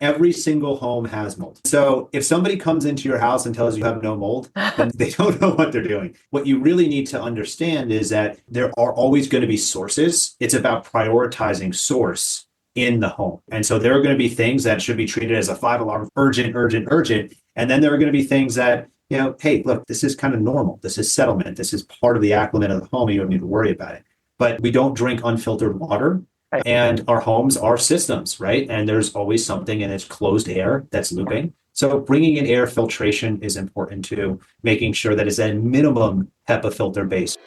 Every single home has mold. So if somebody comes into your house and tells you have no mold, then they don't know what they're doing. What you really need to understand is that there are always going to be sources. It's about prioritizing source in the home. And so there are going to be things that should be treated as a 5 alarm, urgent, urgent, urgent. And then there are going to be things that, hey, look, this is kind of normal. This is settlement. This is part of the acclimate of the home. You don't need to worry about it. But we don't drink unfiltered water. Right. And our homes are systems, right? And there's always something in its closed air that's looping. So bringing in air filtration is important too, making sure that it's at minimum HEPA filter based.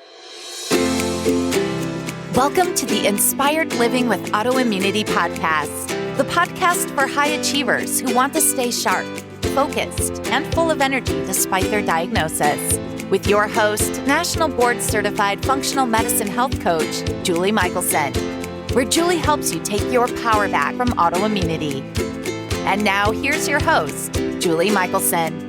Welcome to the Inspired Living with Autoimmunity podcast, the podcast for high achievers who want to stay sharp, focused, and full of energy despite their diagnosis. With your host, National Board Certified Functional Medicine Health Coach, Julie Michelson, where Julie helps you take your power back from autoimmunity. And now here's your host, Julie Michelson.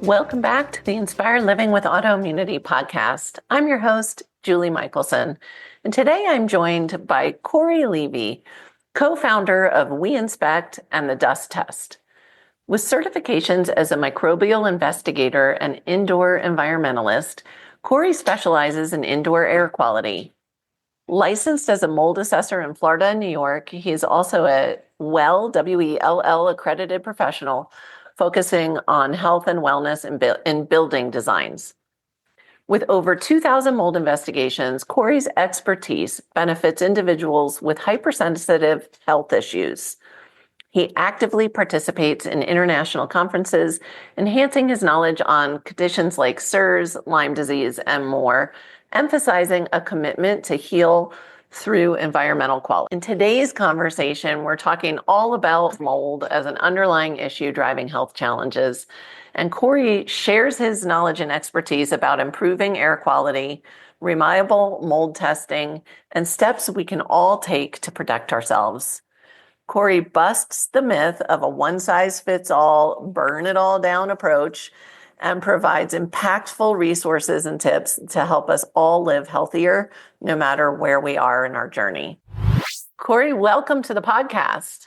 Welcome back to the Inspired Living with Autoimmunity podcast. I'm your host, Julie Michelson, and today I'm joined by Corey Levy, co-founder of We Inspect and the Dust Test. With certifications as a microbial investigator and indoor environmentalist, Corey specializes in indoor air quality. Licensed as a mold assessor in Florida and New York, he is also a WELL accredited professional focusing on health and wellness in building designs. With over 2,000 mold investigations, Corey's expertise benefits individuals with hypersensitive health issues. He actively participates in international conferences, enhancing his knowledge on conditions like SIRS, Lyme disease, and more, emphasizing a commitment to heal through environmental quality. In today's conversation, we're talking all about mold as an underlying issue driving health challenges. And Corey shares his knowledge and expertise about improving air quality, reliable mold testing, and steps we can all take to protect ourselves. Corey busts the myth of a one-size-fits-all, burn-it-all-down approach and provides impactful resources and tips to help us all live healthier, no matter where we are in our journey. Corey, welcome to the podcast.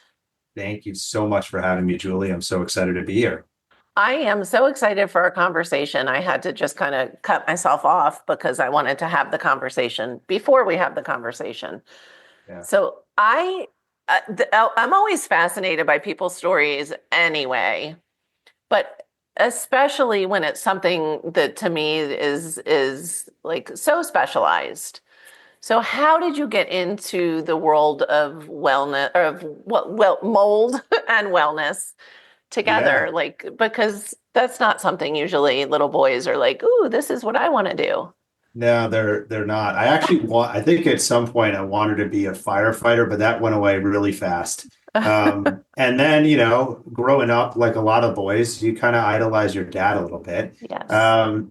Thank you so much for having me, Julie. I'm so excited to be here. I am so excited for our conversation. I had to just kind of cut myself off because I wanted to have the conversation before we have the conversation. Yeah. So I'm always fascinated by people's stories anyway, but especially when it's something that to me is like so specialized. So how did you get into the world of wellness, or of mold and wellness together? Yeah. Like, because that's not something usually little boys are like, ooh, this is what I want to do. No, they're not. I think at some point I wanted to be a firefighter, but that went away really fast. And then, growing up, like a lot of boys, you kind of idolize your dad a little bit. Yes.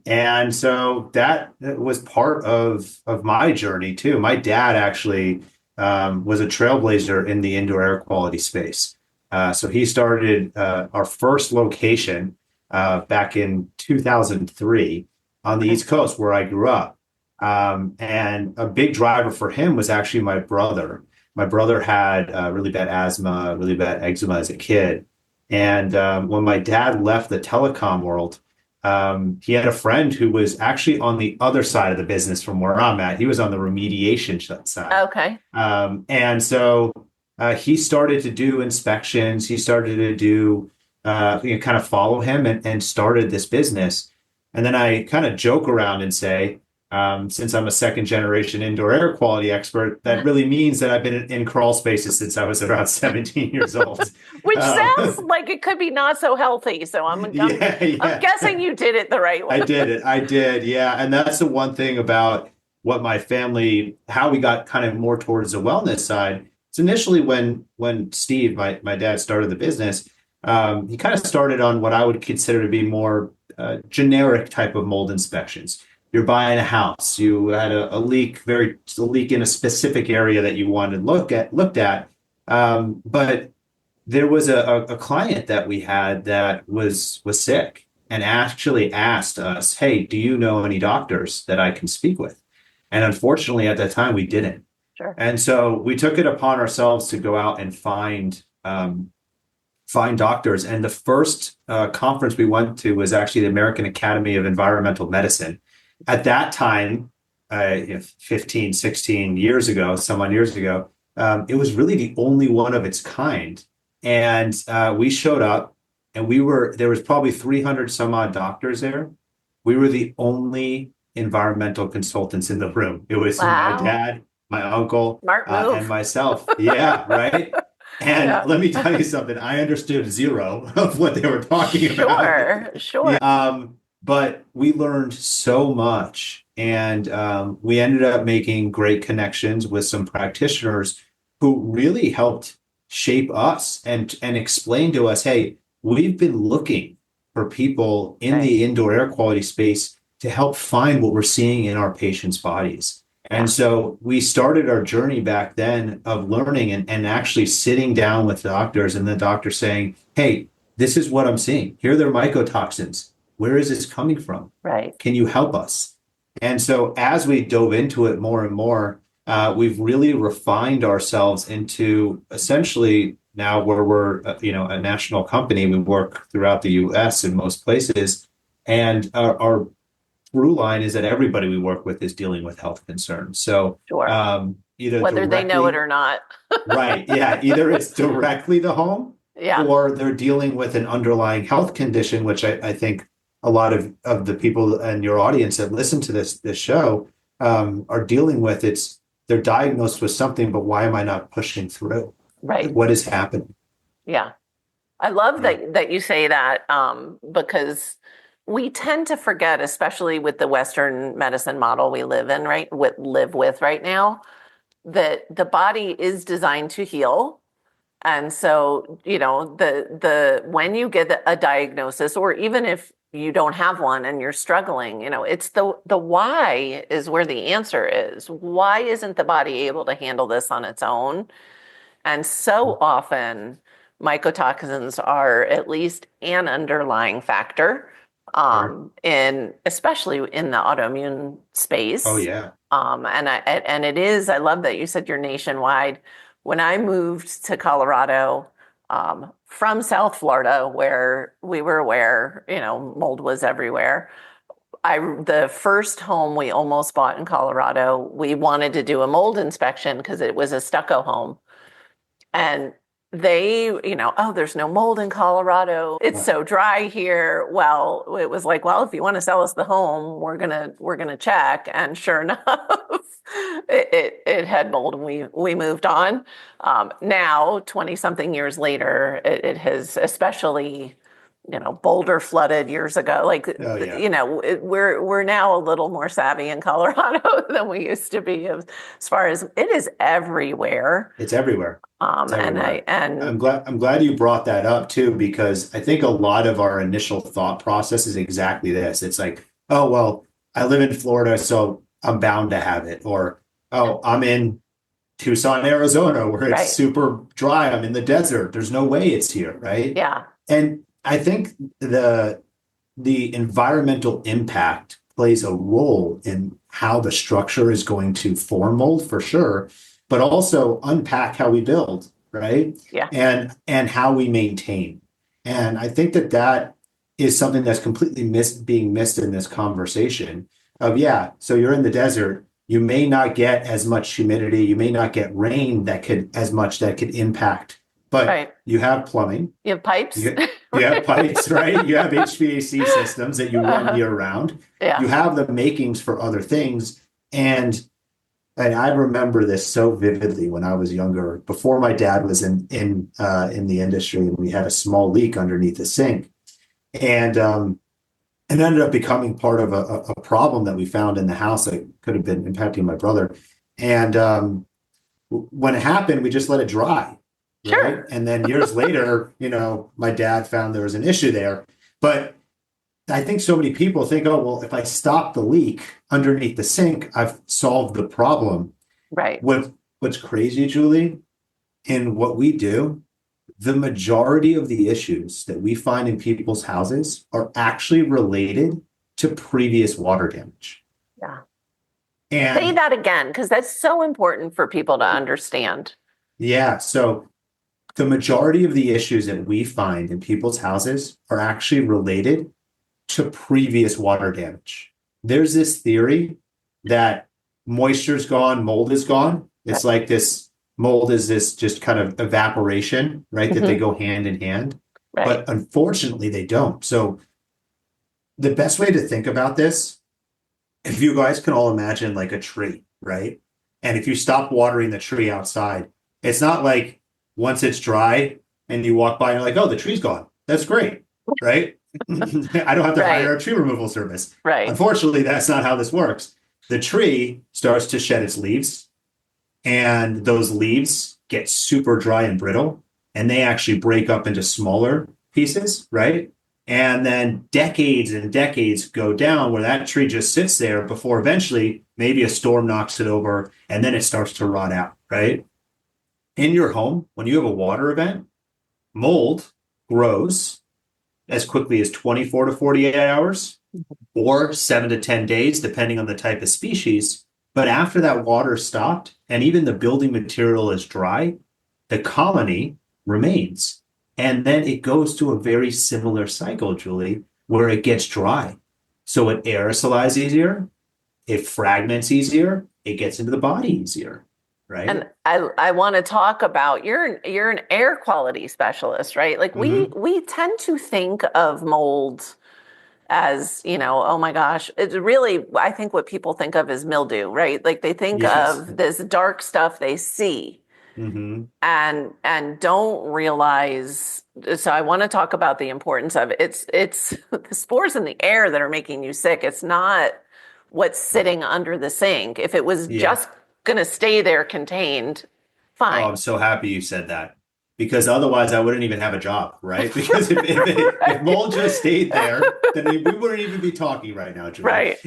And so that was part of my journey too. My dad actually was a trailblazer in the indoor air quality space. So he started our first location back in 2003 on the East Coast where I grew up. And a big driver for him was actually my brother. My brother had really bad asthma, really bad eczema as a kid. And when my dad left the telecom world, he had a friend who was actually on the other side of the business from where I'm at. He was on the remediation side. Okay. And so he started to do inspections. He started to do, kind of follow him and started this business. And then I kind of joke around and say, since I'm a second generation indoor air quality expert, that really means that I've been in crawl spaces since I was around 17 years old. Which sounds like it could be not so healthy. So I'm guessing you did it the right way. I did. Yeah. And that's the one thing about what my family, how we got kind of more towards the wellness side. It's initially when Steve, my dad, started the business, he kind of started on what I would consider to be more generic type of mold inspections. You're buying a house. You had a leak in a specific area that you wanted looked at. But there was a client that we had that was sick, and actually asked us, hey, do you know any doctors that I can speak with? And unfortunately, at that time, we didn't. Sure. And so we took it upon ourselves to go out and find doctors. And the first conference we went to was actually the American Academy of Environmental Medicine. At that time, 15, 16 years ago, some odd years ago, it was really the only one of its kind. And we showed up, and there was probably 300 some odd doctors there. We were the only environmental consultants in the room. It was my Wow. dad, my uncle, Smart and move. myself. Yeah, right. And Yeah. let me tell you something, I understood zero of what they were talking about. Sure. Yeah. Sure. But we learned so much, and we ended up making great connections with some practitioners who really helped shape us and explain to us, hey, we've been looking for people in Right. the indoor air quality space to help find what we're seeing in our patients' bodies. And Yeah. so we started our journey back then of learning and actually sitting down with doctors, and the doctor saying, hey, this is what I'm seeing. Here are their mycotoxins. Where is this coming from? Right. Can you help us? And so as we dove into it more and more, we've really refined ourselves into essentially now where we're, a national company. We work throughout the U.S. in most places, and our through line is that everybody we work with is dealing with health concerns. So Sure. either Whether they know it directly, or not. right, yeah, either it's directly the home, Yeah. or they're dealing with an underlying health condition, which I think a lot of the people in your audience that listen to this show are dealing with. They're diagnosed with something, but why am I not pushing through? Right. What is happening? Yeah. I love Yeah, that you say that because we tend to forget, especially with the Western medicine model we live with right now, that the body is designed to heal. And so, the when you get a diagnosis, or even if you don't have one and you're struggling, it's the why is where the answer is. Why isn't the body able to handle this on its own? And so often, mycotoxins are at least an underlying factor, sure. in especially in the autoimmune Oh space. yeah. And it is. I love that you said you're nationwide. When I moved to Colorado, from South Florida, where we were aware, mold was everywhere. The first home we almost bought in Colorado, we wanted to do a mold inspection because it was a stucco home. And they, oh, there's no mold in Colorado. It's so dry here. Well, it was like, well, if you want to sell us the home, we're gonna check. And sure enough, it had mold, and we moved on. Now, 20 something years later, it has, especially, Boulder flooded years ago. Like, Oh yeah. we're now a little more savvy in Colorado than we used to be, as far as it is everywhere. It's everywhere. It's And everywhere. and I'm glad you brought that up too, because I think a lot of our initial thought process is exactly this. It's like, oh, well, I live in Florida, so I'm bound to have it. Or, oh, I'm in Tucson, Arizona, where it's right, super dry. I'm in the desert. There's no way it's here, right? yeah, And I think the environmental impact plays a role in how the structure is going to form mold for sure, but also unpack how we build, right? yeah, And how we maintain. And I think that is something that's completely being missed in this conversation of, yeah, so you're in the desert, you may not get as much humidity, you may not get rain that could impact, but right. you have plumbing, You have pipes, you have pipes, right? You have HVAC systems that you run uh, year round. You yeah, have the makings for other things. And I remember this so vividly when I was younger, before my dad was in the industry, and we had a small leak underneath the sink. And it ended up becoming part of a problem that we found in the house that could have been impacting my brother. And when it happened, we just let it dry, right? sure, And then years later, my dad found there was an issue there. But I think so many people think, oh, well, if I stop the leak underneath the sink, I've solved the problem. right, What's crazy, Julie, in what we do, the majority of the issues that we find in people's houses are actually related to previous water damage. Yeah. Say And that again, because that's so important for people to understand. yeah, so the majority of the issues that we find in people's houses are actually related to previous water damage. There's this theory that moisture's gone, mold is gone. It's like this mold is this just kind of evaporation, right? That they Mhm. go hand in hand. Right. But unfortunately, they don't. So the best way to think about this, if you guys can all imagine like a tree, right? And if you stop watering the tree outside, it's not like once it's dry and you walk by and you're like, oh, the tree's gone. That's great, right? I don't have to hire Right. a tree removal service. Right. Unfortunately, that's not how this works. The tree starts to shed its leaves, and those leaves get super dry and brittle, and they actually break up into smaller pieces, right? And then decades and decades go down where that tree just sits there before eventually maybe a storm knocks it over and then it starts to rot out, right? In your home, when you have a water event, mold grows as quickly as 24 to 48 hours or 7 to 10 days, depending on the type of species. But after that water stopped and even the building material is dry, the colony remains. And then it goes to a very similar cycle, Julie, where it gets dry. So it aerosolizes easier, it fragments easier, it gets into the body easier, right? And I want to talk about you're an air quality specialist, right? Like Mm-hmm. we tend to think of mold as, oh my gosh, it's really, I think what people think of is mildew, right? Like they think Yes. of this dark stuff they see Mm-hmm. and don't realize. So I want to talk about the importance of it. It's the spores in the air that are making you sick. It's not what's sitting under the sink. If it was Yeah. just going to stay there contained, Oh, fine. I'm so happy you said that because otherwise I wouldn't even have a job, right? Because if mold just stayed there, then we wouldn't even be talking right now, Julie. Right.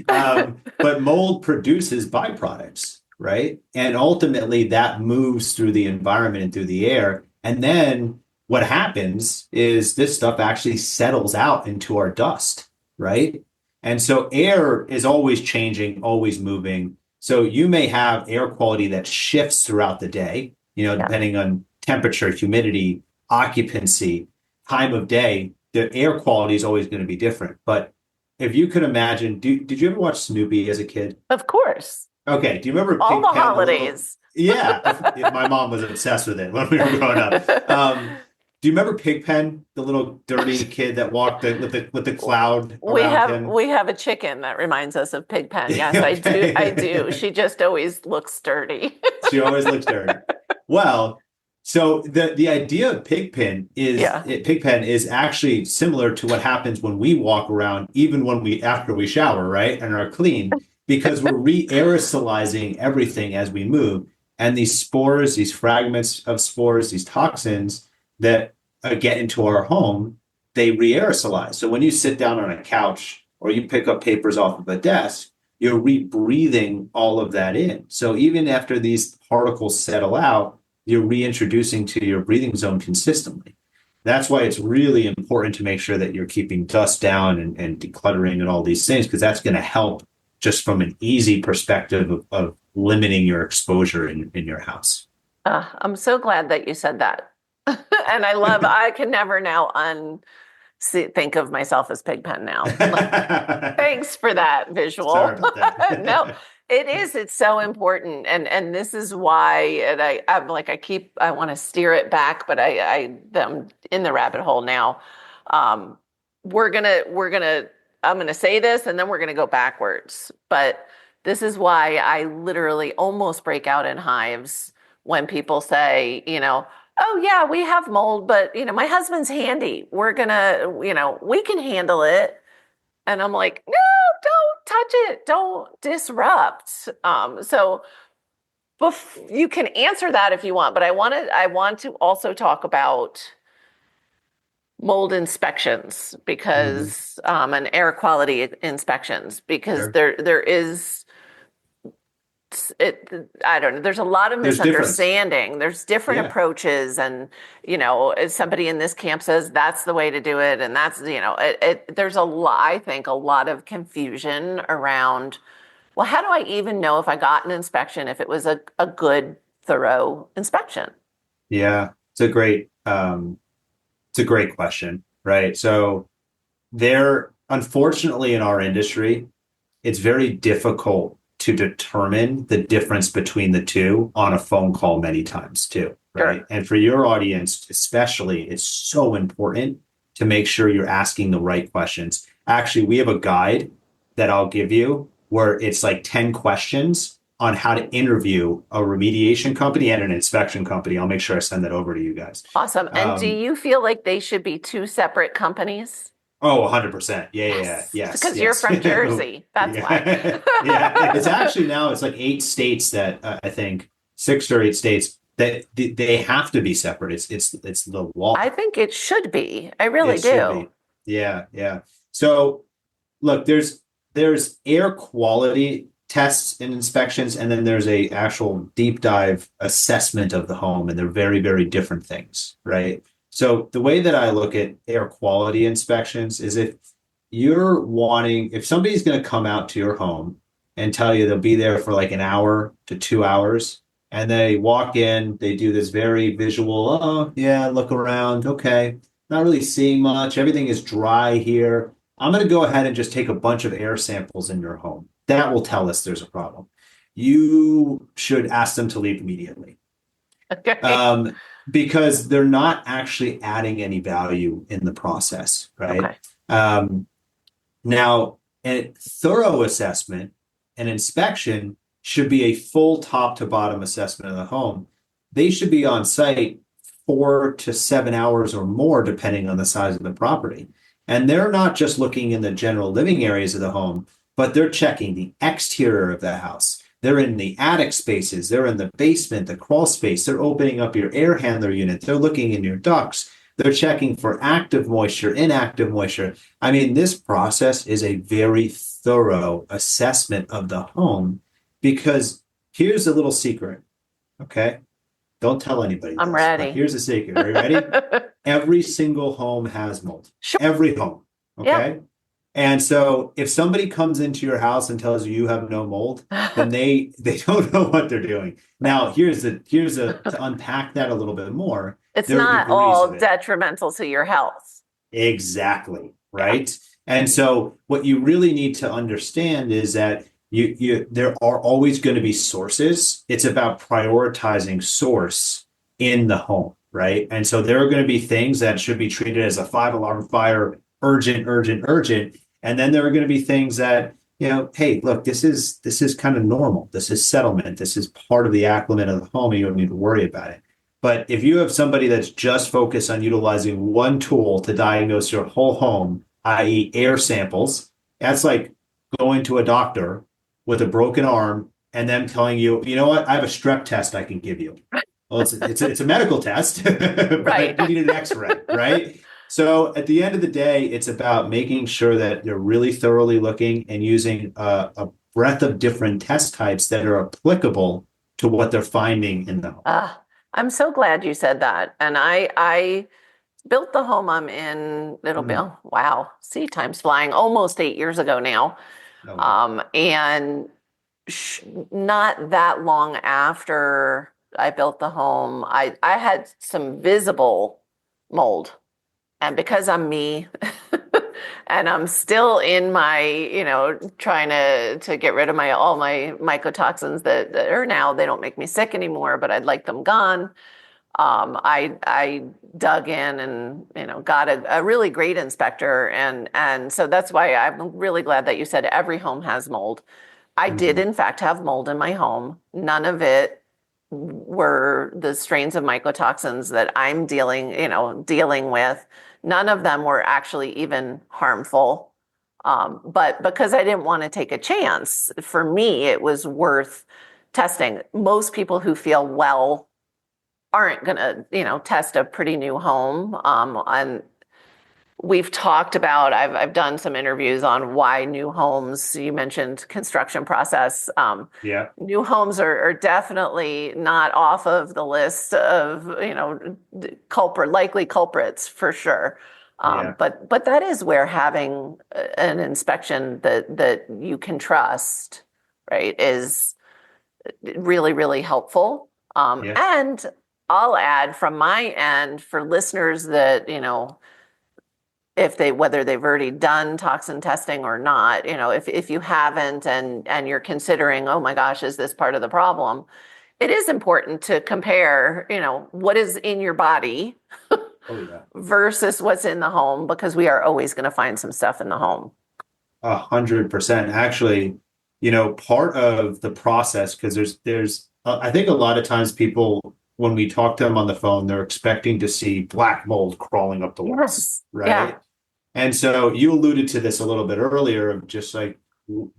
But mold produces byproducts, right? And ultimately that moves through the environment and through the air. And then what happens is this stuff actually settles out into our dust, right? And so air is always changing, always moving. So you may have air quality that shifts throughout the day, Yeah. depending on temperature, humidity, occupancy, time of day, the air quality is always going to be different. But if you could imagine, did you ever watch Snoopy as a kid? Of course. Okay. Do you remember All the Pigpen, the little? holidays. Yeah, my mom was obsessed with it when we were growing up. Do you remember Pigpen, the little dirty kid that walked with the cloud We around have him? we have a chicken that reminds us of Pigpen. Yes, I do. I do. Okay. She just always looks dirty. She always looks dirty. Well, so the idea of Yeah. Pigpen is actually similar to what happens when we walk around, even when we after we shower, right, and are clean, because we're re-aerosolizing everything as we move. And these spores, these fragments of spores, these toxins that get into our home, they re-aerosolize. So when you sit down on a couch or you pick up papers off of a desk, you're rebreathing all of that in. So even after these particles settle out, you're reintroducing to your breathing zone consistently. That's why it's really important to make sure that you're keeping dust down and decluttering and all these things, because that's going to help just from an easy perspective of limiting your exposure in your house. I'm so glad that you said that. And I can never now think of myself as Pigpen now. Like, thanks for that Sorry visual. about that. No, it is. It's so important. And this is why, and I'm like, I want to steer it back, but I'm in the rabbit hole now. Um, I'm gonna say this and then we're gonna go backwards. But this is why I literally almost break out in hives when people say, oh yeah, we have mold, but my husband's handy. We're gonna, we can handle it. And I'm like, no, don't touch it. Don't disrupt. So you can answer that if you want, but I want to also talk about mold inspections Mhm. because and air quality inspections because Sure. there is, I don't know. There's a lot of There's difference. misunderstanding. There's different Yeah. approaches, and if somebody in this camp says that's the way to do it, and that's there's a lot. I think a lot of confusion around. Well, how do I even know if I got an inspection if it was a good, thorough inspection? Yeah. It's a great question, right? So unfortunately, in our industry, it's very difficult to determine the difference between the two on a phone call many times too, right? Sure. And for your audience, especially, it's so important to make sure you're asking the right questions. Actually, we have a guide that I'll give you where it's like 10 questions on how to interview a remediation company and an inspection company. I'll make sure I send that over to you guys. Awesome. And do you feel like they should be two separate companies? Oh, 100%. Yes. Yes, Because you're yes. from Jersey. That's Yeah. why. Yeah. It's actually now, it's like 8 states that I think 6 or 8 states that they have to be separate. It's the law. I think it should be. I really It should do. be. Yeah, yeah. So look, there's air quality tests and inspections, and then there's a actual deep dive assessment of the home, and they're very, very different things, right? So the way that I look at air quality inspections is if somebody's going to come out to your home and tell you they'll be there for like an hour to 2 hours, and they walk in, they do this very visual, oh yeah, look around, okay, not really seeing much, everything is dry here. I'm going to go ahead and just take a bunch of air samples in your home. That will tell us there's a problem. You should ask them to leave immediately. Okay. Because they're not actually adding any value in the process, right? Okay. Now, a thorough assessment and inspection should be a full top to bottom assessment of the home. They should be on site 4 to 7 hours or more, depending on the size of the property. And they're not just looking in the general living areas of the home, but they're checking the exterior of the house. They're in the attic spaces. They're in the basement, the crawl space. They're opening up your air handler unit. They're looking in your ducts. They're checking for active moisture, inactive moisture. I mean, this process is a very thorough assessment of the home because here's a little secret, okay? Don't tell anybody I'm this, ready. but here's a secret. Are you ready? Every single home has mold. Sure. Every home, okay? Yeah. And so if somebody comes into your house and tells you you have no mold, then they don't know what they're doing. Now, to unpack that a little bit more. It's there are not degrees all of it. detrimental to your health. Exactly, right? And so what you really need to understand is that there are always going to be sources. It's about prioritizing source in the home, right? And so there are going to be things that should be treated as a 5 alarm fire, urgent, urgent, urgent. And then there are going to be things that, hey, look, this is kind of normal. This is settlement. This is part of the acclimate of the home. And you don't need to worry about it. But if you have somebody that's just focused on utilizing one tool to diagnose your whole home, i.e. air samples, that's like going to a doctor with a broken arm and them telling you, you know what, I have a strep test I can give you. Well, it's a medical test, but Right. you need an x-ray, right? So at the end of the day, it's about making sure that you're really thoroughly looking and using a breadth of different test types that are applicable to what they're finding in the home. I'm so glad you said that. And I built the home I'm in. It'll be, wow, see, time's flying, almost 8 years ago now. And not that long after I built the home, I had some visible mold. And because I'm me and I'm still in my, trying to get rid of all my mycotoxins that are now, they don't make me sick anymore, but I'd like them gone. I dug in and, got a really great inspector. And so that's why I'm really glad that you said every home has mold. I did, in fact, have mold in my home. None of it were the strains of mycotoxins that I'm dealing with. None of them were actually even harmful. But because I didn't want to take a chance, for me, it was worth testing. Most people who feel well aren't going to, test a pretty new home. And we've talked about, I've done some interviews on why new homes, you mentioned construction process. Yeah. New homes are definitely not off of the list of, likely culprits for sure. Yeah. But that is where having an inspection that you can trust, right, is really, really helpful. Yeah. And I'll add from my end for listeners that, whether they've already done toxin testing or not, if you haven't and you're considering, oh my gosh, is this part of the problem? It is important to compare, what is in your body Oh, yeah. versus what's in the home, because we are always going to find some stuff in the home. 100%. Actually, part of the process, because I think a lot of times people, when we talk to them on the phone, they're expecting to see black mold crawling up the walls, Yes. right? Yeah. And so you alluded to this a little bit earlier of just like,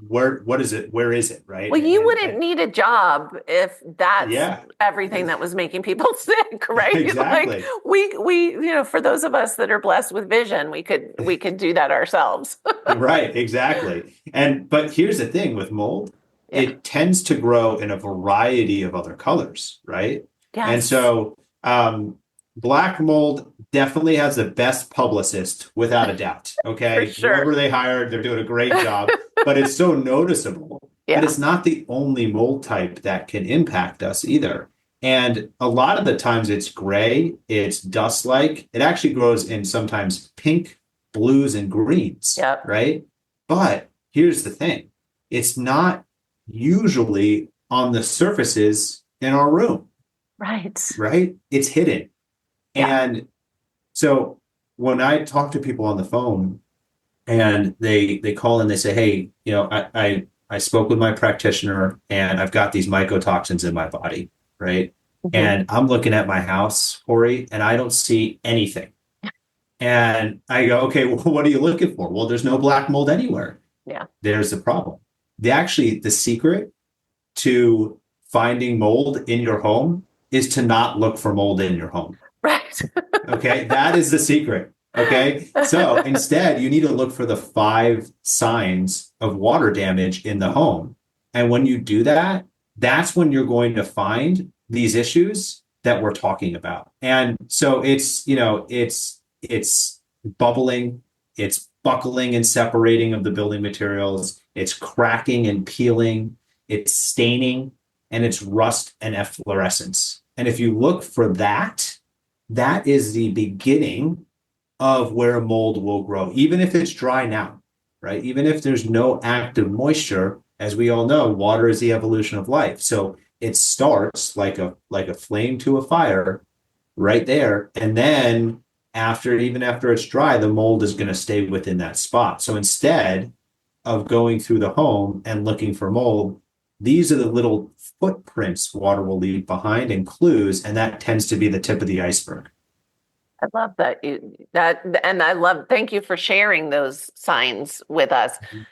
what is it? Where is it? Right. Well, you wouldn't need a job if that's yeah, everything that was making people sick, right? exactly. Like we, for those of us that are blessed with vision, we could do that ourselves. Right, exactly. But here's the thing with mold, Yeah. it tends to grow in a variety of other colors, right? And Yes. so black mold definitely has the best publicist without a doubt. Okay. For sure. Whoever they hired, they're doing a great job, but it's so noticeable. Yeah. But it's not the only mold type that can impact us either. And a lot of the times it's gray, it's dust-like. It actually grows in sometimes pink, blues, and greens, Yep. right? But here's the thing. It's not usually on the surfaces in our room, right? It's hidden. Yeah. And so when I talk to people on the phone and they call and they say, hey, I spoke with my practitioner and I've got these mycotoxins in my body, right? Mhm. And I'm looking at my house, Corey, and I don't see anything. And I go, okay, well, what are you looking for? Well, there's no black mold anywhere. Yeah. There's the problem. The secret to finding mold in your home is to not look for mold in your home. Right. Okay. That is the secret. Okay. So instead, you need to look for the 5 signs of water damage in the home. And when you do that, that's when you're going to find these issues that we're talking about. And so it's bubbling, it's buckling and separating of the building materials, it's cracking and peeling, it's staining, and it's rust and efflorescence. And if you look for that, that is the beginning of where mold will grow, even if it's dry now, right? Even if there's no active moisture, as we all know, water is the evolution of life. So it starts like a flame to a fire right there. And then after it's dry, the mold is going to stay within that spot. So instead of going through the home and looking for mold, these are the little footprints water will leave behind and clues, and that tends to be the tip of the iceberg. I love that. Thank you for sharing those signs with us. Mhm.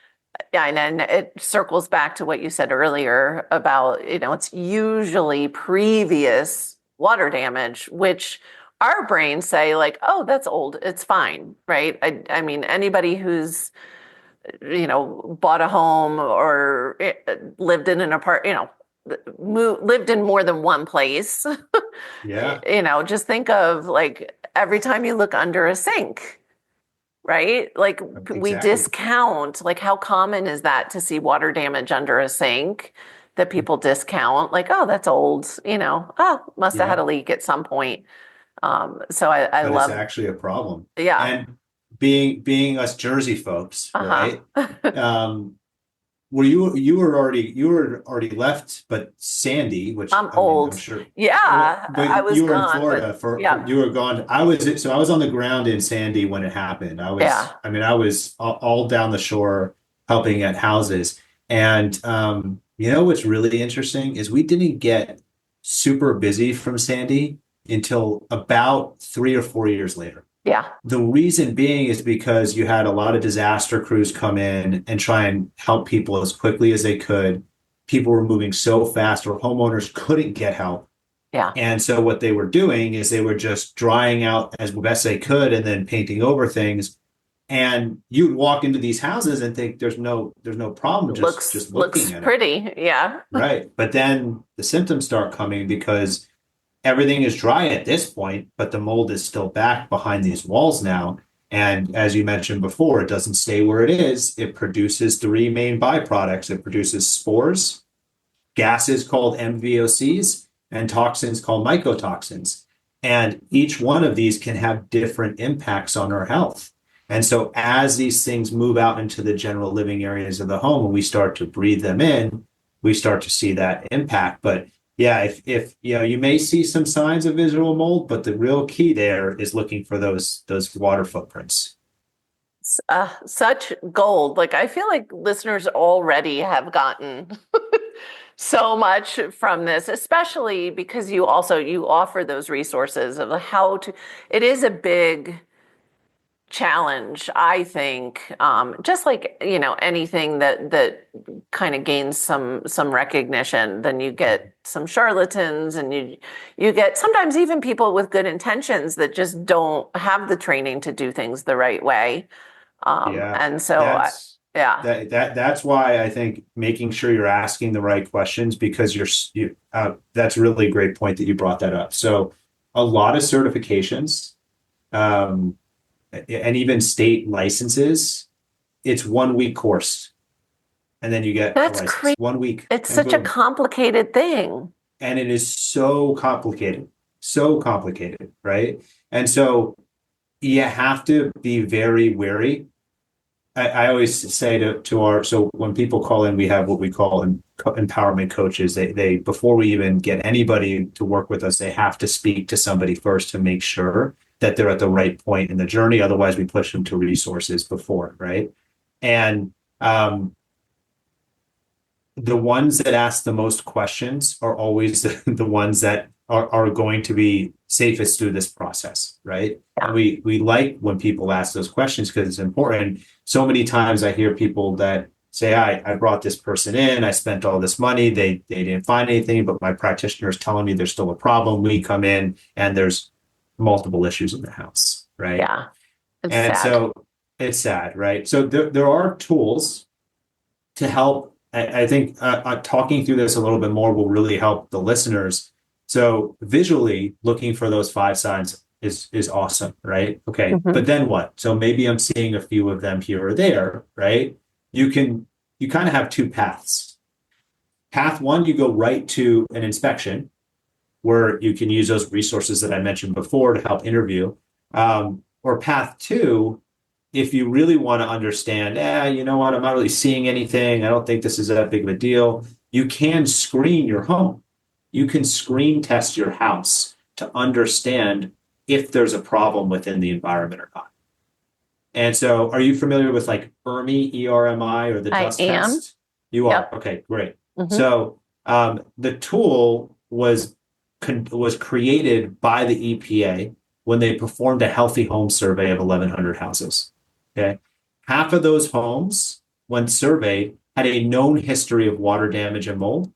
Yeah, and it circles back to what you said earlier about, it's usually previous water damage, which our brains say like, oh, that's old, it's fine, right? I mean, anybody who's, bought a home or lived in an apartment, lived in more than one place. Yeah. Just think of like every time you look under a sink, right? Like we Exactly. discount, like how common is that to see water damage under a sink that people discount? Like, oh, that's old, must have had a leak at some point. So I But love. it's actually a problem. Yeah. And being us Jersey folks, Uh-huh. right? Were you were already left, but Sandy, which I'm old. I'm sure. Yeah, But I was you were gone, in Florida but for yeah. you were gone. I was on the ground in Sandy when it happened. I was all down the shore helping at houses. And what's really interesting is we didn't get super busy from Sandy until about 3 or 4 years later. Yeah. The reason being is because you had a lot of disaster crews come in and try and help people as quickly as they could. People were moving so fast, or homeowners couldn't get help. Yeah. And so what they were doing is they were just drying out as best they could and then painting over things. And you'd walk into these houses and think there's no problem just Looks looking at it. pretty. Yeah. Right. But then the symptoms start coming because everything is dry at this point, but the mold is still back behind these walls now. And as you mentioned before, it doesn't stay where it is. It produces three main byproducts. It produces spores, gases called MVOCs, and toxins called mycotoxins. And each one of these can have different impacts on our health. And so as these things move out into the general living areas of the home and we start to breathe them in, we start to see that impact. But yeah, if you know, you may see some signs of visual mold, but the real key there is looking for those water footprints. Such gold. Like I feel like listeners already have gotten so much from this, especially because you offer those resources of how to. It is a big challenge, I think, just like anything that kind of gains some recognition, then you get some charlatans, and you get sometimes even people with good intentions that just don't have the training to do things the right way. Yeah, And so yeah. That's why I think making sure you're asking the right questions, because that's really a great point that you brought that up. So a lot of certifications, and even state licenses, it's 1 week course, and then you get a That's license. crazy. 1 week. It's and such a boom. complicated thing. And it is so complicated, right? And so you have to be very wary. I always say so when people call in, we have what we call empowerment coaches. They before we even get anybody to work with us, they have to speak to somebody first to make sure that they're at the right point in the journey. Otherwise, we push them to resources before, right? And the ones that ask the most questions are always the ones that are going to be safest through this process, right? Yeah. And we like when people ask those questions because it's important. So many times I hear people that say, I brought this person in, I spent all this money, they didn't find anything, but my practitioner is telling me there's still a problem. We come in and there's multiple issues in the house, right? Yeah. It's And sad. so it's sad, right? So there are tools to help. I think talking through this a little bit more will really help the listeners. So visually looking for those 5 signs is awesome, right? Okay, but then what? So maybe I'm seeing a few of them here or there, right? You kind of have 2 paths. Path 1, you go right to an inspection where you can use those resources that I mentioned before to help interview. Or path 2, if you really want to understand, you know what, I'm not really seeing anything, I don't think this is that big of a deal, you can screen your home. You can screen test your house to understand if there's a problem within the environment or not. And so are you familiar with like ERMI, ERMI, or the dust test? You are? Yep. Okay, great. So the tool was created by the EPA when they performed a healthy home survey of 1,100 houses. Okay, half of those homes, when surveyed, had a known history of water damage and mold,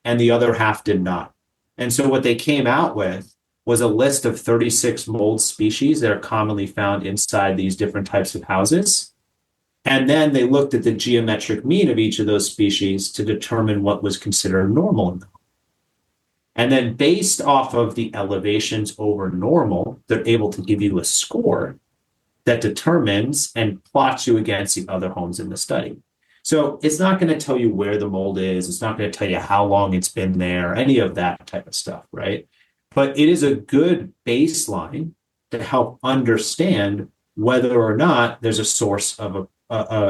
and the other half did not. And so what they came out with was a list of 36 mold species that are commonly found inside these different types of houses. And then they looked at the geometric mean of each of those species to determine what was considered normal in them. And then based off of the elevations over normal, they're able to give you a score that determines and plots you against the other homes in the study. So it's not going to tell you where the mold is. It's not going to tell you how long it's been there, any of that type of stuff, right? But it is a good baseline to help understand whether or not there's a source of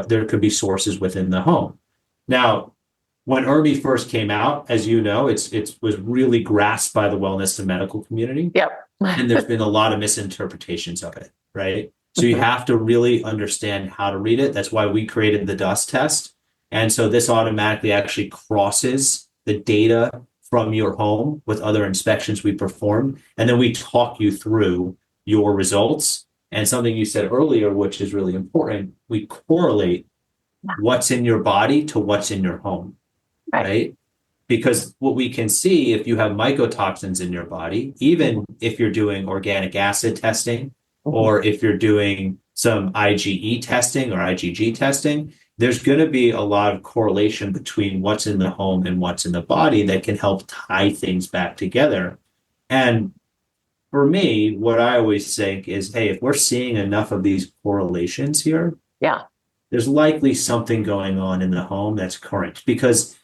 there could be sources within the home. Now, when ERMI first came out, as you know, it was really grasped by the wellness and medical community. Yep. And there's been a lot of misinterpretations of it, right? So you have to really understand how to read it. That's why we created the dust test. And so this automatically actually crosses the data from your home with other inspections we perform. And then we talk you through your results. And something you said earlier, which is really important, we correlate what's in your body to what's in your home, right? Because what we can see, if you have mycotoxins in your body, even if you're doing organic acid testing, or if you're doing some IgE testing or IgG testing, there's going to be a lot of correlation between what's in the home and what's in the body that can help tie things back together. And for me, what I always think is, hey, if we're seeing enough of these correlations here, Yeah. there's likely something going on in the home that's current. Because,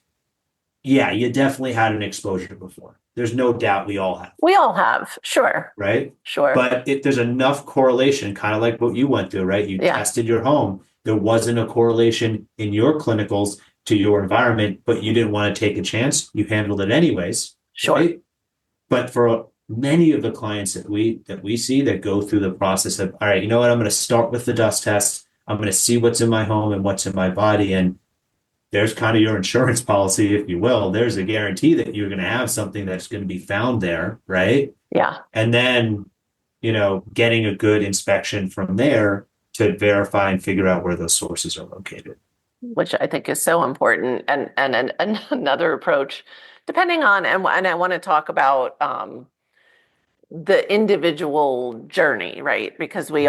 yeah, you definitely had an exposure before. There's no doubt we all have. We all have. Sure. Right? Sure. But there's enough correlation, kind of like what you went through, right? You tested your home. There wasn't a correlation in your clinicals to your environment, but you didn't want to take a chance. You handled it anyways. Sure. Right? But for many of the clients that we see that go through the process of, all right, you know what? I'm going to start with the dust test. I'm going to see what's in my home and what's in my body. And there's kind of your insurance policy, if you will. There's a guarantee that you're going to have something that's going to be found there, right? Yeah. And then, getting a good inspection from there to verify and figure out where those sources are located. Which I think is so important. And another approach, depending on, and I want to talk about the individual journey, right? Because we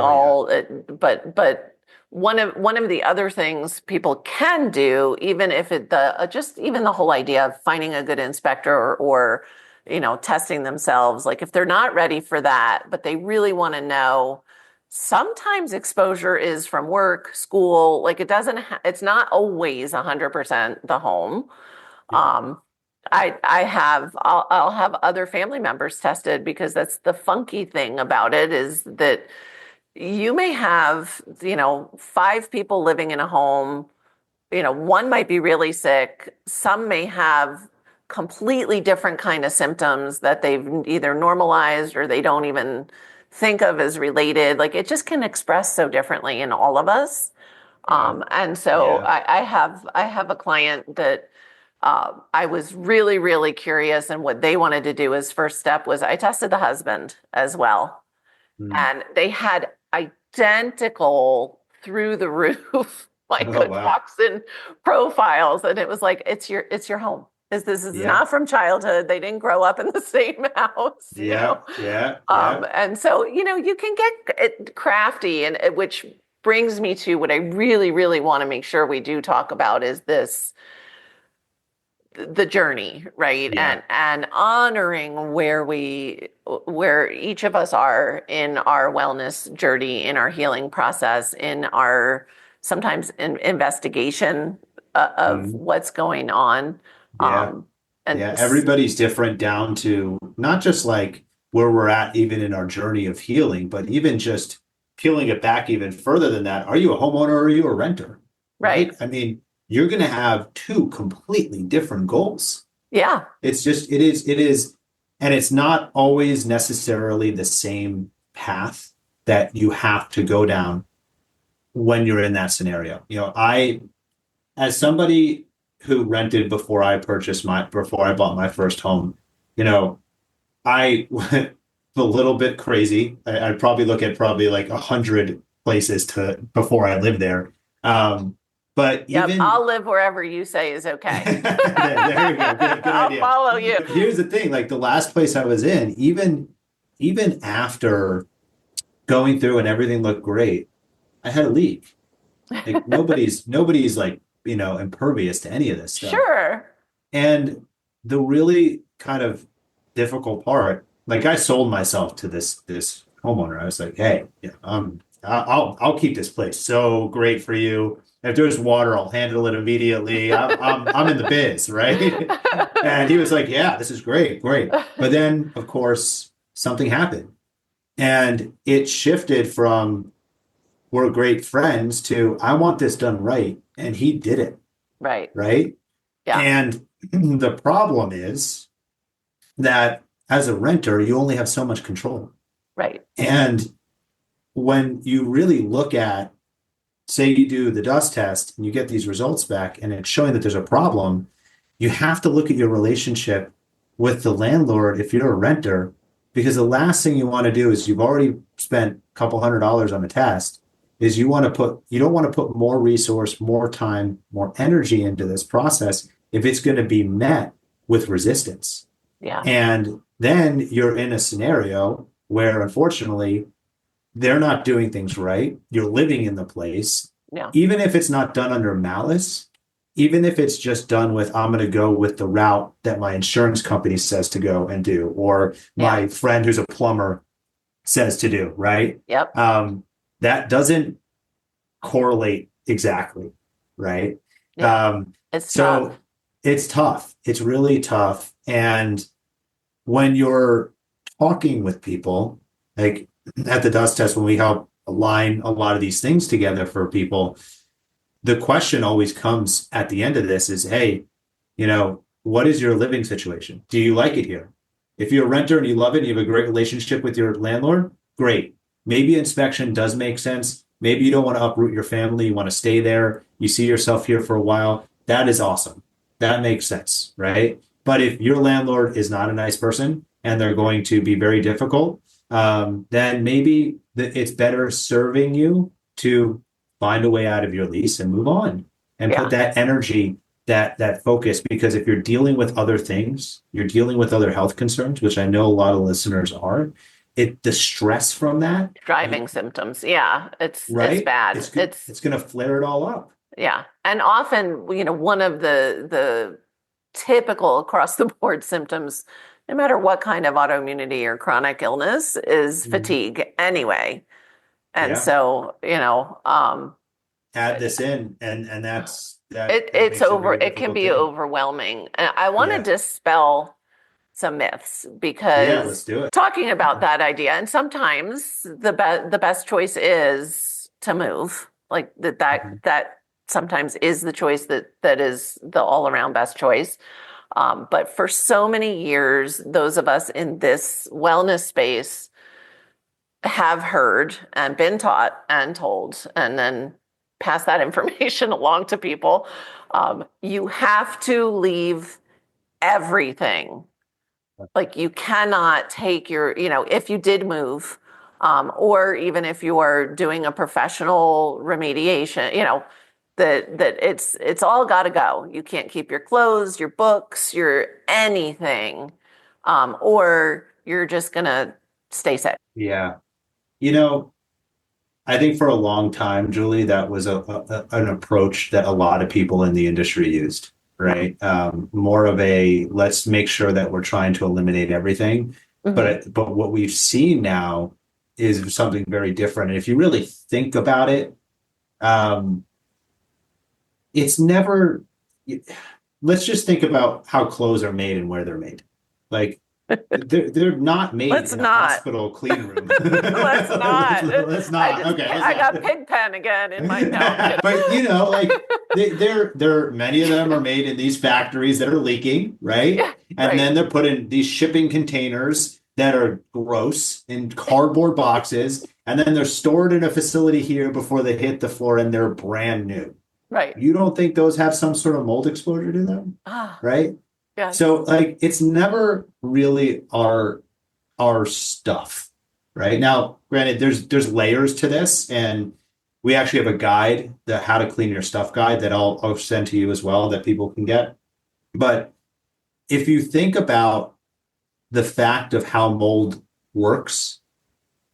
but one of the other things people can do, even if just even the whole idea of finding a good inspector or testing themselves, like if they're not ready for that, but they really want to know, sometimes exposure is from work, school, like it's not always 100% the home. Yeah. I'll have other family members tested, because that's the funky thing about it, is that you may have, 5 people living in a home, one might be really sick. Some may have completely different kind of symptoms that they've either normalized or they don't even think of as related. Like, it just can express so differently in all of us. And so I have a client that I was really, really curious, and what they wanted to do as first step was I tested the husband as well. And they had identical through the roof mycotoxin profiles. And it was like, it's your home. This is not from childhood. They didn't grow up in the same house. And so, you can get crafty, and which brings me to what I really, really want to make sure we do talk about is the journey, right? And honoring where each of us are in our wellness journey, in our healing process, in our sometimes investigation of what's going on. Everybody's different, down to not just like where we're at even in our journey of healing, but even just peeling it back even further than that. Are you a homeowner or are you a renter? Right. I mean, you're going to have 2 completely different goals. Yeah. It is. And it's not always necessarily the same path that you have to go down when you're in that scenario. As somebody who rented before I bought my first home, I went a little bit crazy. I'd probably look at like 100 places before I lived there. But I'll live wherever you say is okay. there you go. Good idea. I'll follow you. But here's the thing: like the last place I was in, even after going through and everything looked great, I had to leave. Like nobody's like impervious to any of this stuff. Sure. And the really kind of difficult part, like I sold myself to this homeowner. I was like, hey, I'll keep this place so great for you. If there's water, I'll handle it immediately. I'm in the biz, right? And he was like, yeah, this is great. But then, of course, something happened. And it shifted from we're great friends to I want this done right. And he did it. Right. Right? Yeah. And the problem is that as a renter, you only have so much control. Right. And when you really look at, say you do the dust test and you get these results back and it's showing that there's a problem, you have to look at your relationship with the landlord if you're a renter, because the last thing you want to do is you've already spent a couple $100s on the test, is you don't want to put more resource, more time, more energy into this process if it's going to be met with resistance. Yeah. And then you're in a scenario where unfortunately they're not doing things right. You're living in the place. Yeah. Even if it's not done under malice, even if it's just done with, I'm going to go with the route that my insurance company says to go and do, or Yeah. my friend who's a plumber says to do, right? Yep. That doesn't correlate exactly, right? Yeah. It's So tough. it's tough. It's really tough. And when you're talking with people, like at the dust test, when we help align a lot of these things together for people, the question always comes at the end of this is, hey, what is your living situation? Do you like it here? If you're a renter and you love it, and you have a great relationship with your landlord, great. Maybe inspection does make sense. Maybe you don't want to uproot your family. You want to stay there. You see yourself here for a while. That is awesome. That makes sense, right? But if your landlord is not a nice person and they're going to be very difficult, then maybe it's better serving you to find a way out of your lease and move on and Yeah. put that energy, that focus, because if you're dealing with other things, you're dealing with other health concerns, which I know a lot of listeners are, the stress from that, Driving symptoms. Yeah. It's right? bad. It's going to flare it all up. Yeah. And often, one of the typical across the board symptoms, no matter what kind of autoimmunity or chronic illness, is fatigue anyway. And Yeah. so, Add this in, and that it's makes it a very it can difficult be thing. overwhelming. And I want to Yeah. dispel some myths Yeah, let's because do it. talking about that idea, and sometimes the best choice is to move. Like that sometimes is the choice that is the all around best choice. But for so many years, those of us in this wellness space have heard and been taught and told, and then pass that information along to people. You have to leave everything. Like you cannot take if you did move, or even if you are doing a professional remediation, that it's all got to go. You can't keep your clothes, your books, your anything, or you're just gonna stay sick. Yeah. I think for a long time, Julie, that was an approach that a lot of people in the industry used, right? More of a let's make sure that we're trying to eliminate everything. Mhm. But what we've seen now is something very different. And if you really think about it, um, it's never. Let's just think about how clothes are made and where they're made. Like they're not made Let's in a not. hospital clean room. Let's not. Let's not. Okay, let's I not. got pig pen again in my note. But like they're many of them are made in these factories that are leaking, right? Yeah, And right. then they're put in these shipping containers that are gross in cardboard boxes, and then they're stored in a facility here before they hit the floor, and they're brand new. Right. You don't think those have some sort of mold exposure to them, Ah, right? yes. So like it's never really our stuff, right? Now, granted, there's layers to this, and we actually have a guide, the how to clean your stuff guide that I'll send to you as well that people can get. But if you think about the fact of how mold works,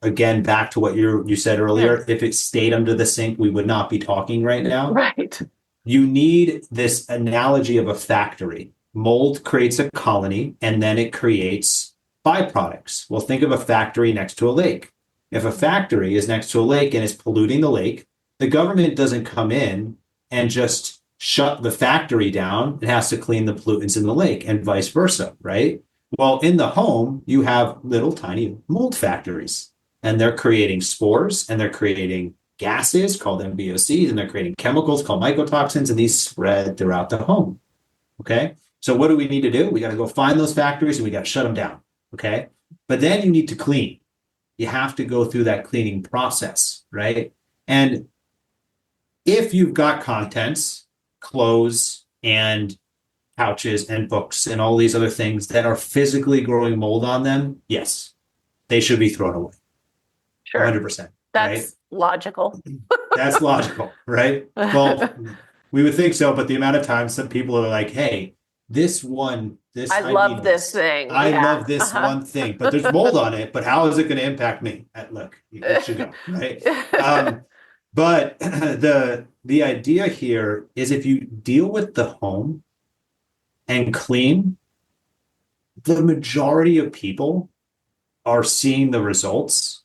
again, back to what you said earlier, if it stayed under the sink, we would not be talking right now. Right. You need this analogy of a factory. Mold creates a colony and then it creates byproducts. Well, think of a factory next to a lake. If a factory is next to a lake and is polluting the lake, the government doesn't come in and just shut the factory down. It has to clean the pollutants in the lake and vice versa, right? Well, in the home, you have little tiny mold factories and they're creating spores and they're creating gases called MBOCs and they're creating chemicals called mycotoxins, and these spread throughout the home. Okay. So what do we need to do? We got to go find those factories and we got to shut them down. Okay. But then you need to clean. You have to go through that cleaning process, right? And if you've got contents, clothes and couches and books and all these other things that are physically growing mold on them, yes, they should be thrown away. Sure. 100%. That's right? logical. That's logical, right? Well, we would think so, but the amount of times some people are like, hey, I I love need this this. thing. I Yeah. love this Uh-huh. one thing, but there's mold on it. But how is it going to impact me? Look, it should go, right? But the idea here is if you deal with the home and clean, the majority of people are seeing the results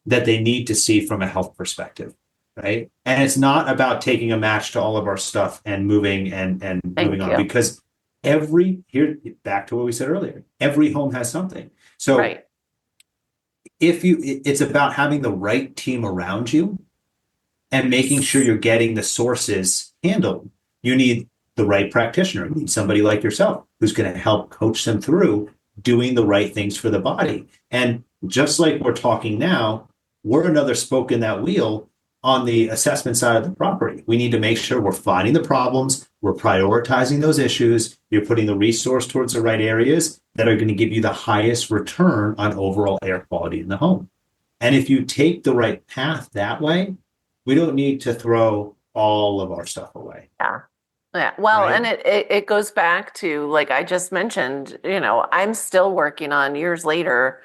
that they need to see from a health perspective, right? And it's not about taking a match to all of our stuff and moving and moving Thank on you. because here back to what we said earlier, every home has something. So Right. it's about having the right team around you and making sure you're getting the sources handled. You need the right practitioner. You need somebody like yourself who's going to help coach them through doing the right things for the body. And just like we're talking now, we're another spoke in that wheel on the assessment side of the property. We need to make sure we're finding the problems, we're prioritizing those issues, you're putting the resource towards the right areas that are going to give you the highest return on overall air quality in the home. And if you take the right path that way, we don't need to throw all of our stuff away, Yeah. Yeah. Well, right? and it goes back to, like I just mentioned, I'm still working on years later.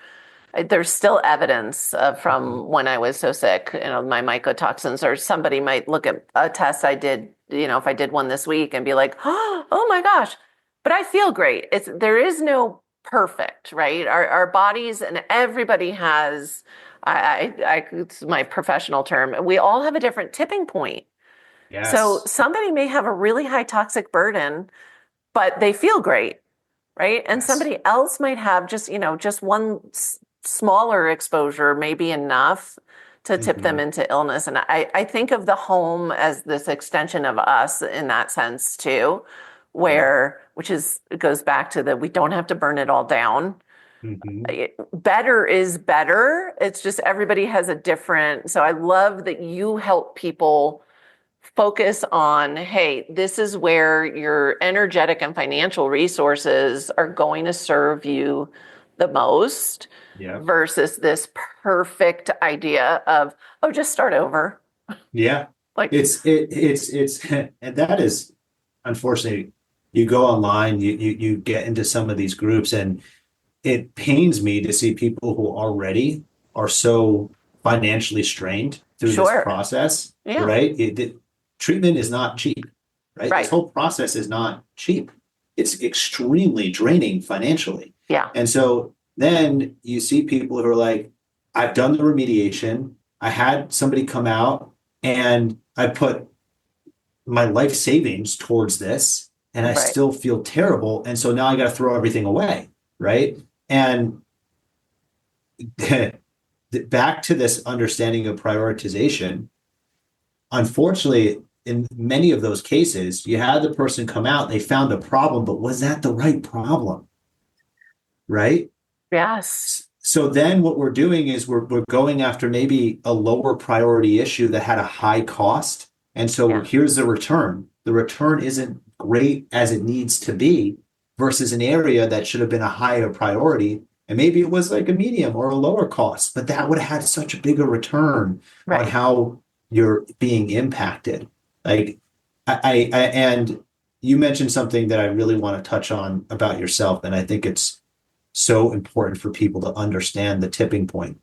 There's still evidence from when I was so sick, my mycotoxins, or somebody might look at a test I did, if I did one this week and be like, oh my gosh, but I feel great. There is no perfect, right? Our bodies, and everybody has, it's my professional term. We all have a different tipping point. So Yes. somebody may have a really high toxic burden, but they feel great, right? And Yes. somebody else might have just one smaller exposure may be enough to tip them Mm-hmm. into illness. And I think of the home as this extension of us in that sense too, Yep. which it goes back to that we don't have to burn it all down. Mm-hmm. Better is better. It's just everybody has a different. So I love that you help people focus on, hey, this is where your energetic and financial resources are going to serve you the most Yep. versus this perfect idea of, oh, just start over. Yeah. Like, It's and that is unfortunately you go online, you get into some of these groups and it pains me to see people who already are so financially strained through this sure. process, Yeah. right? Treatment is not cheap, right? This Right. whole process is not cheap. It's extremely draining financially. Yeah. And so then you see people who are like, I've done the remediation. I had somebody come out and I put my life savings towards this and I Right. still feel terrible. And so now I got to throw everything away, right? And back to this understanding of prioritization, unfortunately, in many of those cases, you had the person come out, they found a problem, but was that the right problem? Right? Yes. So then what we're doing is we're going after maybe a lower priority issue that had a high cost. And so Yeah. here's the return. The return isn't great as it needs to be versus an area that should have been a higher priority. And maybe it was like a medium or a lower cost, but that would have had such a bigger return on Right. how you're being impacted. Like and you mentioned something that I really want to touch on about yourself. And I think it's so important for people to understand the tipping point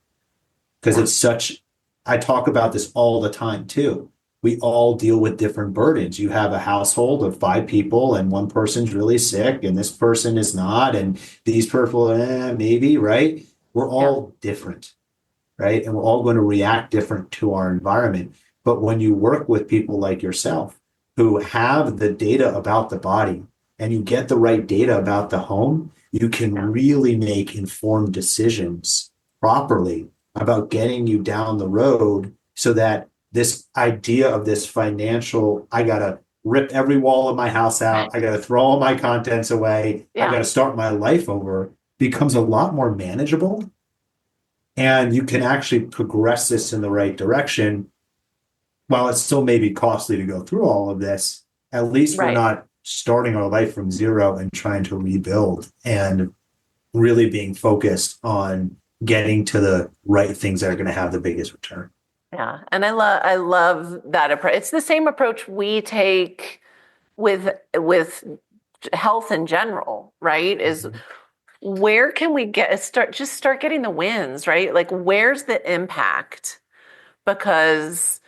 because Yeah. it's such, I talk about this all the time too. We all deal with different burdens. You have a household of 5 people and one person's really sick and this person is not, and these people, maybe, right? We're Yeah. all different, right? And we're all going to react different to our environment. But when you work with people like yourself who have the data about the body and you get the right data about the home, you can Yeah. really make informed decisions properly about getting you down the road so that this idea of this financial, I got to rip every wall of my house out, I got to throw all my contents away, I got Yeah. to start my life over, becomes a lot more manageable. And you can actually progress this in the right direction. While it still may be costly to go through all of this, at least we're Right. not starting our life from zero and trying to rebuild and really being focused on getting to the right things that are going to have the biggest return. Yeah. And I love that approach. It's the same approach we take with health in general, right? Is where can we start getting the wins, right? Like, where's the impact? Because,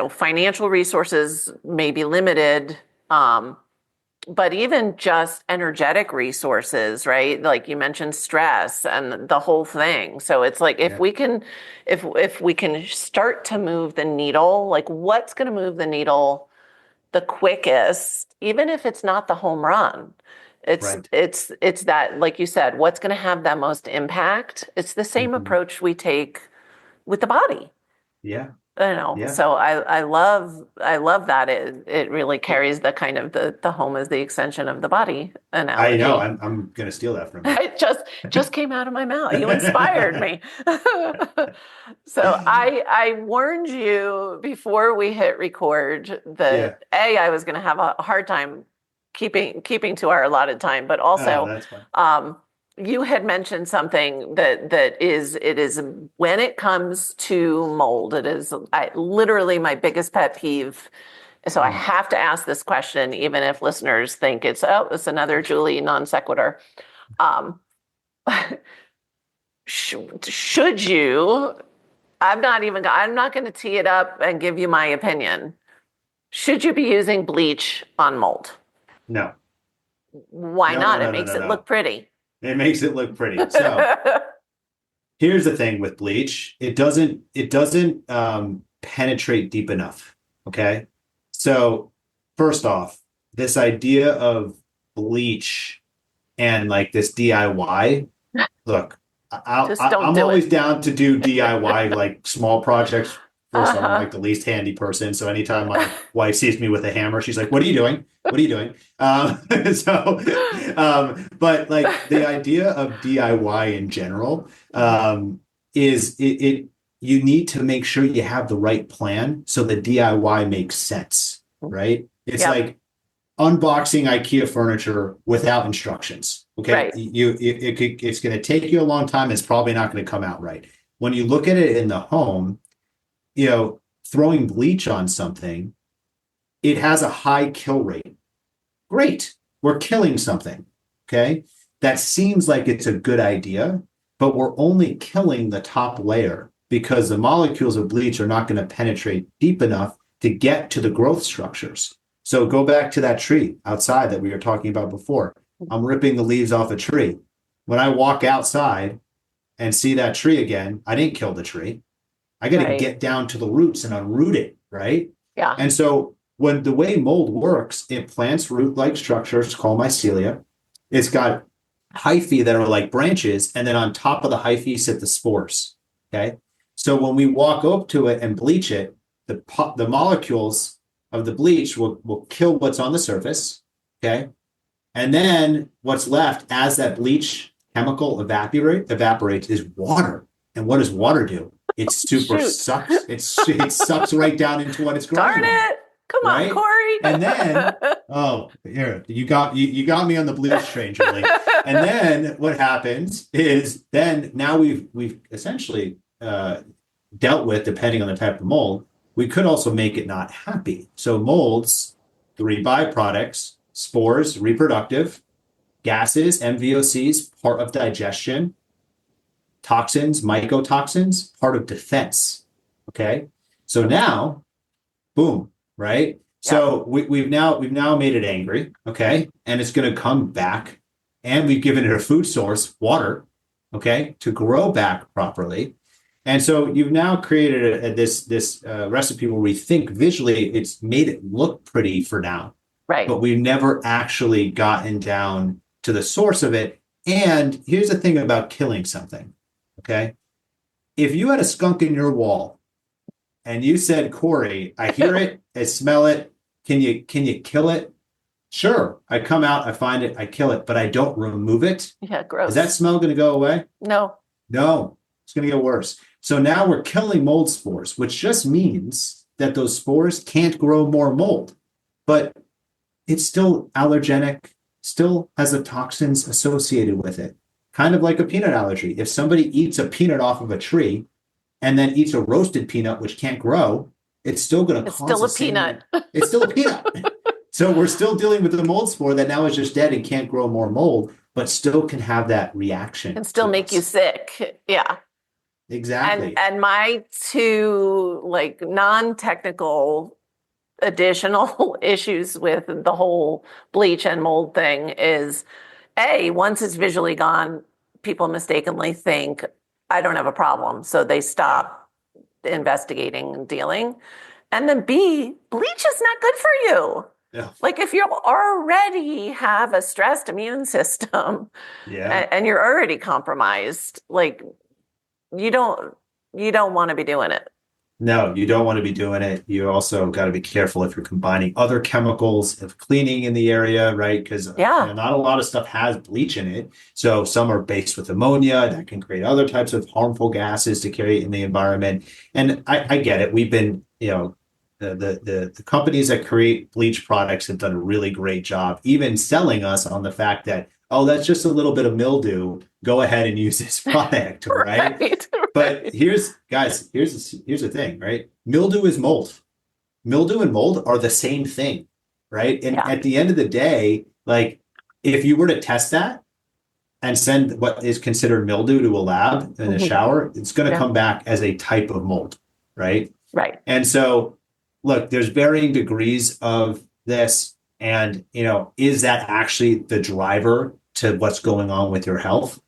financial resources may be limited, but even just energetic resources, right? Like you mentioned, stress and the whole thing. So it's like, if Yeah. we can start to move the needle, like what's going to move the needle the quickest, even if it's not the home run. Right. It's that, like you said, what's going to have that most impact. It's the same Mhm. approach we take with the body. Yeah. Yeah. So I love that it really carries the kind of the home as the extension of the body I know. analogy. I'm gonna steal that from you. It just came out of my mouth. You inspired me. So I warned you before we hit record Yeah. that I was going to have a hard time keeping to our allotted time, but Oh, also that's fine. you had mentioned something that is when it comes to mold, it is literally my biggest pet peeve. So I have to ask this question, even if listeners think it's another Julie non sequitur. Um, should you? I'm not going to tee it up and give you my opinion. Should you be using bleach on mold? No. Why No, no, not? no, It no, makes no, it look no. pretty. It makes it look pretty. So here's the thing with bleach. It doesn't penetrate deep enough. Okay. So first off, this idea of bleach and like this DIY, look, Just don't I'm do always it. down to do DIY, like small projects. First off, I'm Uh-huh. like the least handy person. So anytime my wife sees me with a hammer, she's like, "What are you doing? What are you doing?" But like the idea of DIY in general, is you need to make sure you have the right plan so the DIY makes sense, right? It's Yep. like unboxing IKEA furniture without instructions. Okay, Right. it's going to take you a long time. It's probably not going to come out right. When you look at it in the home, throwing bleach on something, it has a high kill rate. Great, we're killing something. Okay, that seems like it's a good idea, but we're only killing the top layer because the molecules of bleach are not going to penetrate deep enough to get to the growth structures. So go back to that tree outside that we were talking about before. I'm ripping the leaves off a tree. When I walk outside and see that tree again, I didn't kill the tree. I got to Right. get down to the roots and unroot it, right? Yeah. And so when the way mold works, it plants root-like structures called mycelia. It's got hyphae that are like branches, and then on top of the hyphae sit the spores. Okay. So when we walk up to it and bleach it, the molecules of the bleach will kill what's on the surface. Okay. And then what's left as that bleach chemical evaporates is water. And what does water do? It super Shoot. sucks. It sucks right down into what it's growing Darn on. it. Come on, Right? Corey. And then, here, you got me on the bleach train, Julie. And then what happens is now we've essentially dealt with, depending on the type of mold, we could also make it not happy. So molds, 3 byproducts, spores, reproductive, gases, MVOCs, part of digestion, toxins, mycotoxins, part of defense. Okay. So now, boom, right? So we've now made it angry, okay? And it's going to come back, and we've given it a food source, water, okay, to grow back properly. And so you've now created this recipe where we think visually it's made it look pretty for now, Right. but we've never actually gotten down to the source of it. And here's the thing about killing something, okay? If you had a skunk in your wall and you said, "Corey, I hear it, I smell it. Can you kill it?" Sure. I come out, I find it, I kill it, but I don't remove it. Yeah, gross. Is that smell going to go away? No. No, it's going to get worse. So now we're killing mold spores, which just means that those spores can't grow more mold, but it's still allergenic, still has the toxins associated with it. Kind of like a peanut allergy. If somebody eats a peanut off of a tree and then eats a roasted peanut, which can't grow, it's still going to It's cause still the a same. peanut. It's still a peanut. So we're still dealing with the mold spore that now is just dead and can't grow more mold, but still can have that reaction. And still make you sick. Yeah. Exactly. And my two like non-technical additional issues with the whole bleach and mold thing is once it's visually gone, people mistakenly think I don't have a problem. So they stop investigating and dealing. And then B, bleach is not good for you. Yeah. Like if you already have a stressed immune system and you're already compromised, like you don't want to be doing it. No, you don't want to be doing it. You also got to be careful if you're combining other chemicals of cleaning in the area, right? Because not a lot of stuff has bleach in it. So some are based with ammonia that can create other types of harmful gases to carry in the environment. And I get it. We've been, the companies that create bleach products have done a really great job, even selling us on the fact that, oh, that's just a little bit of mildew. Go ahead and use this product, right? But here's the thing, right? Mildew is mold. Mildew and mold are the same thing, right? And at the end of the day, like if you were to test that and send what is considered mildew to a lab in a shower, it's going to come back as a type of mold, right? Right. And so, look, there's varying degrees of this, and is that actually the driver to what's going on with your health?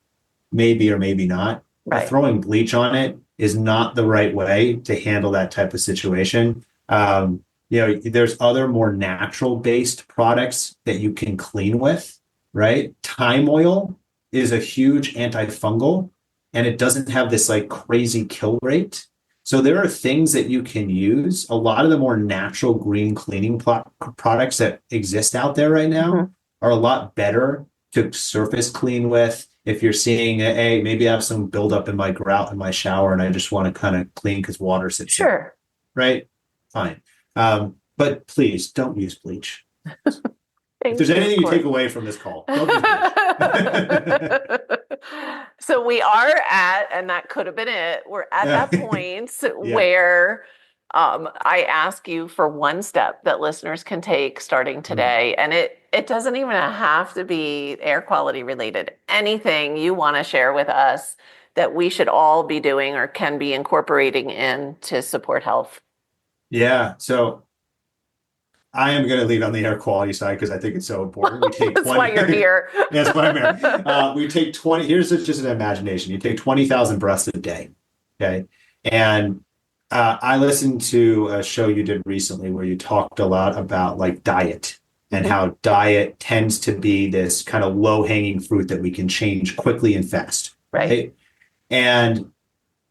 Maybe or maybe not. Right. Throwing bleach on it is not the right way to handle that type of situation. There's other more natural based products that you can clean with, right? Thyme oil is a huge antifungal and it doesn't have this like crazy kill rate. So there are things that you can use. A lot of the more natural green cleaning products that exist out there right now are a lot better to surface clean with. If you're seeing, maybe I have some buildup in my grout in my shower and I just want to kind of clean because water sits there, right? Fine. But please don't use bleach. If there's anything you take away from this call, don't use bleach. So we are at, and that could have been it, we're at that point where I ask you for one step that listeners can take starting today. And it doesn't even have to be air quality related. Anything you want to share with us that we should all be doing or can be incorporating in to support health? Yeah. So I am going to lead on the air quality side because I think it's so important. We take That's why you're here. That's why I'm here. We take 20, here's just an imagination. You take 20,000 breaths a day. Okay. And I listened to a show you did recently where you talked a lot about like diet and how diet tends to be this kind of low hanging fruit that we can change quickly and fast. Right. And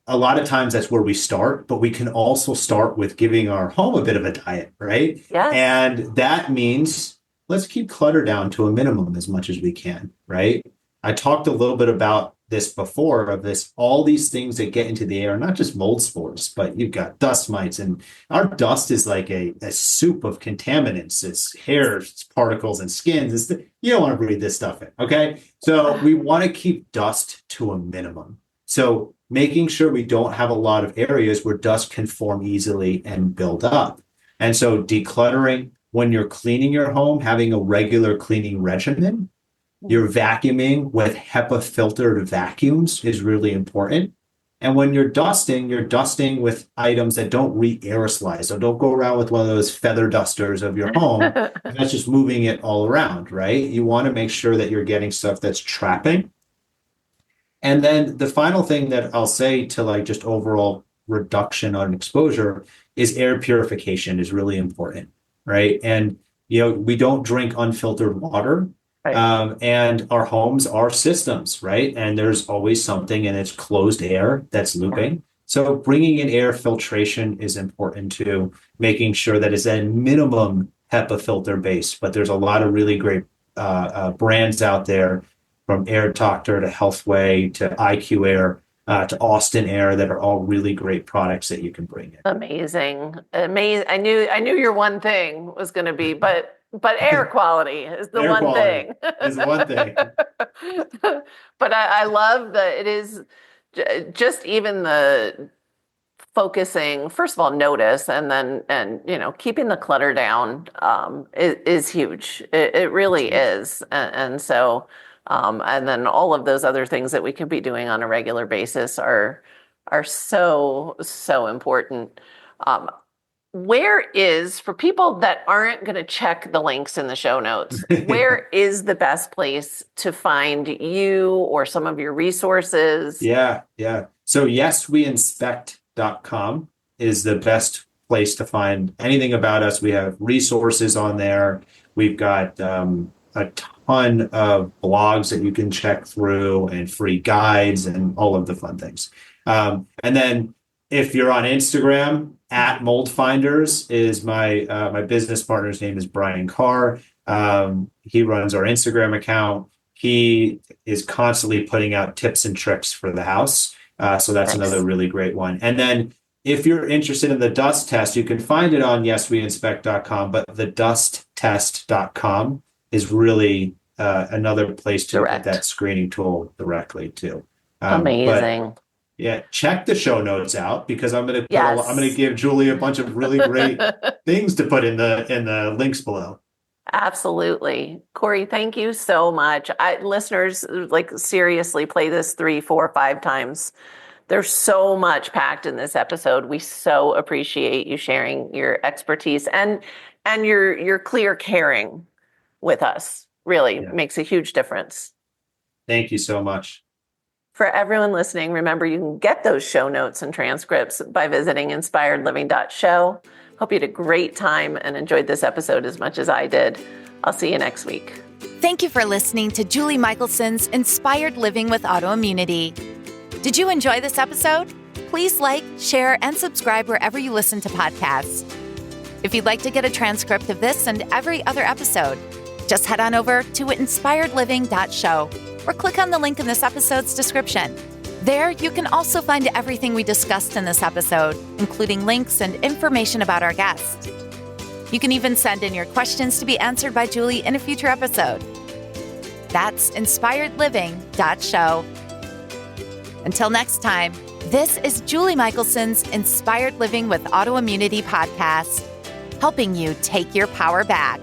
a lot of times that's where we start, but we can also start with giving our home a bit of a diet, right? Yes. And that means let's keep clutter down to a minimum as much as we can, right? I talked a little bit about this before of this, all these things that get into the air, not just mold spores, but you've got dust mites, and our dust is like a soup of contaminants. It's hairs, it's particles and skins. You don't want to breathe this stuff in, okay? So we want to keep dust to a minimum. So making sure we don't have a lot of areas where dust can form easily and build up. And so decluttering, when you're cleaning your home, having a regular cleaning regimen, you're vacuuming with HEPA filtered vacuums is really important. And when you're dusting with items that don't re-aerosolize. So don't go around with one of those feather dusters of your home. That's just moving it all around, right? You want to make sure that you're getting stuff that's trapping. And then the final thing that I'll say to like just overall reduction on exposure is air purification is really important, right? And, we don't drink unfiltered water. Right. And our homes are systems, right? And there's always something and it's closed air that's looping. Right. So bringing in air filtration is important too, making sure that it's a minimum HEPA filter base. But there's a lot of really great brands out there, from Air Doctor to Healthway to IQ Air to Austin Air, that are all really great products that you can bring in. Amazing. I knew your one thing was going to be, but air quality is the one thing. Is one thing. But I love that it is just even the focusing, first of all, notice, and then, keeping the clutter down is huge. It really is. And so, and then all of those other things that we can be doing on a regular basis are so, so important. Where is, for people that aren't going to check the links in the show notes, where is the best place to find you or some of your resources? Yeah. So yesweinspect.com is the best place to find anything about us. We have resources on there. We've got a ton of blogs that you can check through and free guides and all of the fun things. And then if you're on Instagram, at Mold Finders is my business partner's name is Brian Carr. He runs our Instagram account. He is constantly putting out tips and tricks for the house. So that's another really great one. And then if you're interested in the dust test, you can find it on yesweinspect.com, but the dusttest.com is really another place to get that screening tool directly to. Amazing. Yeah, check the show notes out because I'm going to give Julie a bunch of really great things to put in the links below. Absolutely. Corey, thank you so much. Listeners, seriously, play this 3, 4, 5 times. There's so much packed in this episode. We so appreciate you sharing your expertise and your clear caring with us. Really makes a huge difference. Thank you so much. For everyone listening, remember you can get those show notes and transcripts by visiting inspiredliving.show. Hope you had a great time and enjoyed this episode as much as I did. I'll see you next week. Thank you for listening to Julie Michelson's Inspired Living with Autoimmunity. Did you enjoy this episode? Please like, share, and subscribe wherever you listen to podcasts. If you'd like to get a transcript of this and every other episode, just head on over to inspiredliving.show or click on the link in this episode's description. There, you can also find everything we discussed in this episode, including links and information about our guest. You can even send in your questions to be answered by Julie in a future episode. That's inspiredliving.show. Until next time, this is Julie Michelson's Inspired Living with Autoimmunity podcast, helping you take your power back.